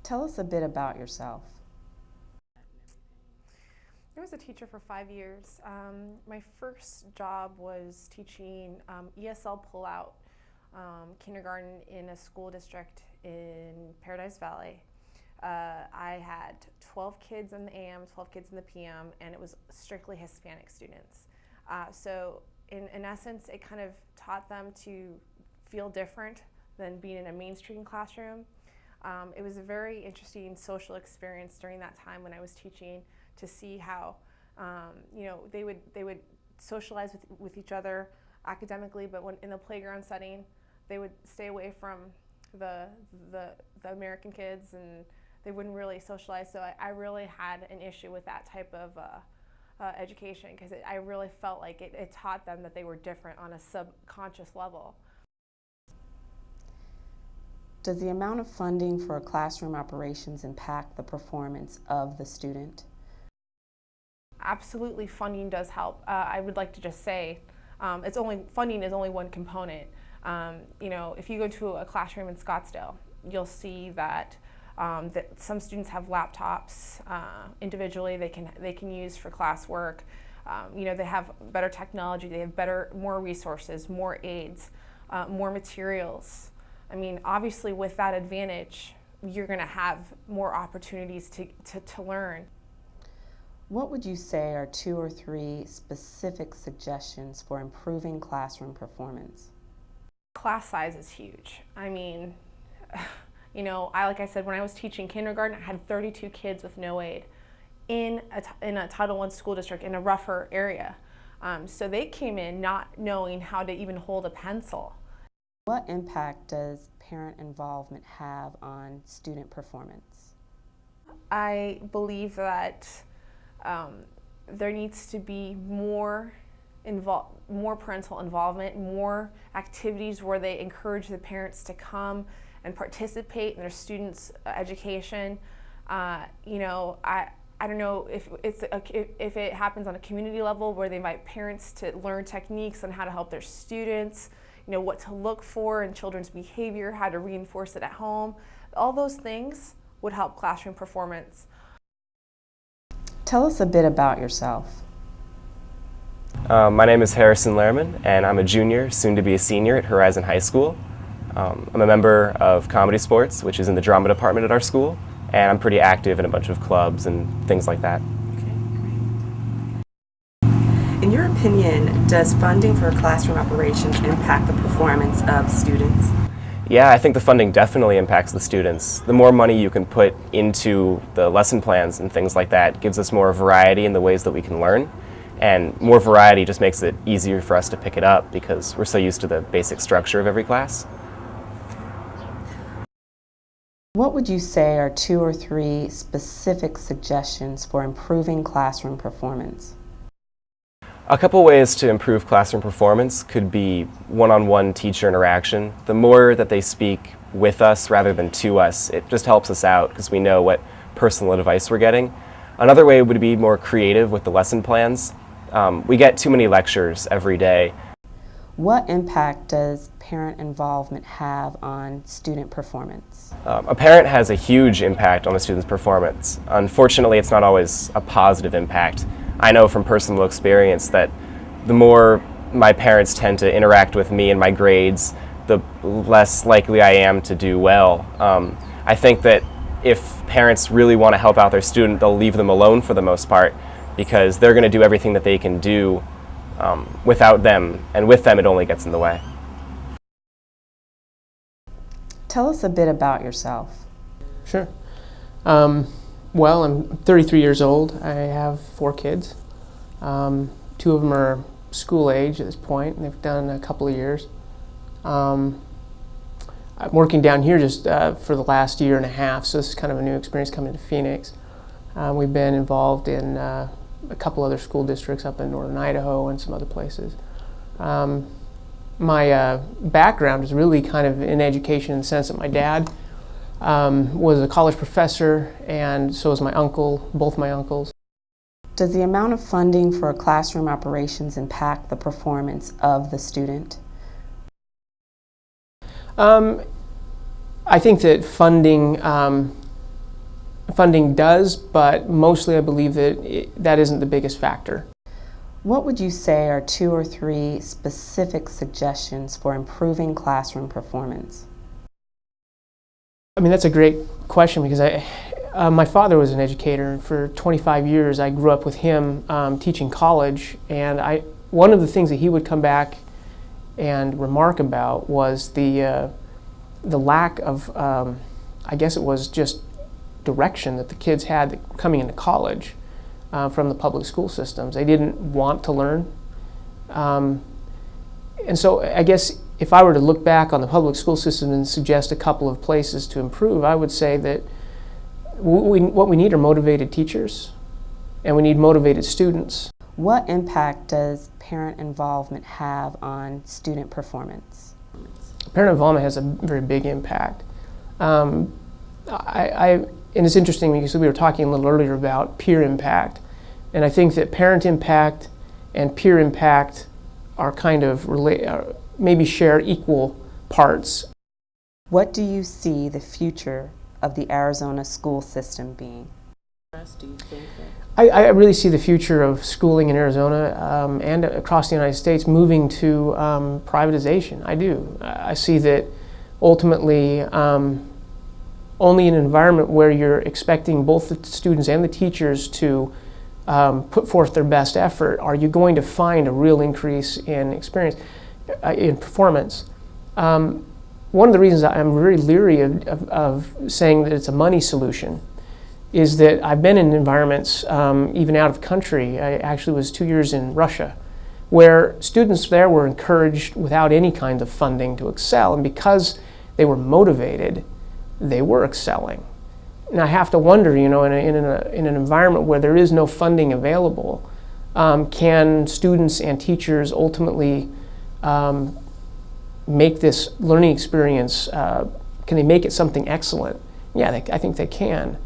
Tell us a bit about yourself. I was a teacher for 5 years. My first job was teaching ESL pullout kindergarten in a school district in Paradise Valley. I had 12 kids in the AM, 12 kids in the PM, and it was strictly Hispanic students. So in essence, it kind of taught them to feel different than being in a mainstream classroom. It was a very interesting social experience during that time when I was teaching, to see how they would socialize with each other academically, but when in the playground setting, they would stay away from the American kids, and they wouldn't really socialize. So I really had an issue with that type of education, because I really felt like it taught them that they were different on a subconscious level. Does the amount of funding for classroom operations impact the performance of the student? Absolutely, funding does help. I would like to just say, funding is only one component. If you go to a classroom in Scottsdale, you'll see that some students have laptops individually they can use for classwork. They have better technology, they have more resources, more aids, more materials. I mean, obviously with that advantage, you're going to have more opportunities to learn. What would you say are 2 or 3 specific suggestions for improving classroom performance? Class size is huge. I mean, like I said, when I was teaching kindergarten, I had 32 kids with no aid in a Title I school district in a rougher area. So they came in not knowing how to even hold a pencil. What impact does parent involvement have on student performance? I believe that there needs to be more parental involvement, more activities where they encourage the parents to come and participate in their students' education. I don't know if it happens on a community level, where they invite parents to learn techniques on how to help their students, what to look for in children's behavior, how to reinforce it at home. All those things would help classroom performance. Tell us a bit about yourself. My name is Harrison Lehrman, and I'm a junior, soon to be a senior at Horizon High School. I'm a member of Comedy Sports, which is in the drama department at our school, and I'm pretty active in a bunch of clubs and things like that. In your opinion, does funding for classroom operations impact the performance of students? Yeah, I think the funding definitely impacts the students. The more money you can put into the lesson plans and things like that gives us more variety in the ways that we can learn. And more variety just makes it easier for us to pick it up, because we're so used to the basic structure of every class. What would you say are 2 or 3 specific suggestions for improving classroom performance? A couple ways to improve classroom performance could be one-on-one teacher interaction. The more that they speak with us rather than to us, it just helps us out, because we know what personal advice we're getting. Another way would be more creative with the lesson plans. We get too many lectures every day. What impact does parent involvement have on student performance? A parent has a huge impact on a student's performance. Unfortunately, it's not always a positive impact. I know from personal experience that the more my parents tend to interact with me and my grades, the less likely I am to do well. I think that if parents really want to help out their student, they'll leave them alone for the most part, because they're going to do everything that they can do without them, and with them it only gets in the way. Tell us a bit about yourself. Sure. Well, I'm 33 years old. I have 4 kids. 2 of them are school age at this point, and they've done a couple of years. I'm working down here just for the last year and a half, so this is kind of a new experience coming to Phoenix. We've been involved in a couple other school districts up in northern Idaho and some other places. My background is really kind of in education, in the sense that my dad was a college professor, and so was my uncle, both my uncles. Does the amount of funding for classroom operations impact the performance of the student? I think that funding funding does, but mostly I believe that that isn't the biggest factor. What would you say are 2 or 3 specific suggestions for improving classroom performance? I mean, that's a great question because my father was an educator, and for 25 years I grew up with him teaching college, and one of the things that he would come back and remark about was the lack of, I guess it was just direction that the kids had coming into college from the public school systems. They didn't want to learn. And so I guess if I were to look back on the public school system and suggest a couple of places to improve, I would say that what we need are motivated teachers, and we need motivated students. What impact does parent involvement have on student performance? Parent involvement has a very big impact. And it's interesting because we were talking a little earlier about peer impact, and I think that parent impact and peer impact are kind of maybe share equal parts. What do you see the future of the Arizona school system being? Do you think that? I really see the future of schooling in Arizona and across the United States moving to privatization. I do. I see that ultimately only in an environment where you're expecting both the students and the teachers to put forth their best effort are you going to find a real increase in experience, in performance. One of the reasons I'm very leery of saying that it's a money solution is that I've been in environments, even out of country. I actually was 2 years in Russia, where students there were encouraged without any kind of funding to excel, and because they were motivated, they were excelling. And I have to wonder, in an environment where there is no funding available, can students and teachers ultimately make this learning experience, can they make it something excellent? Yeah, I think they can.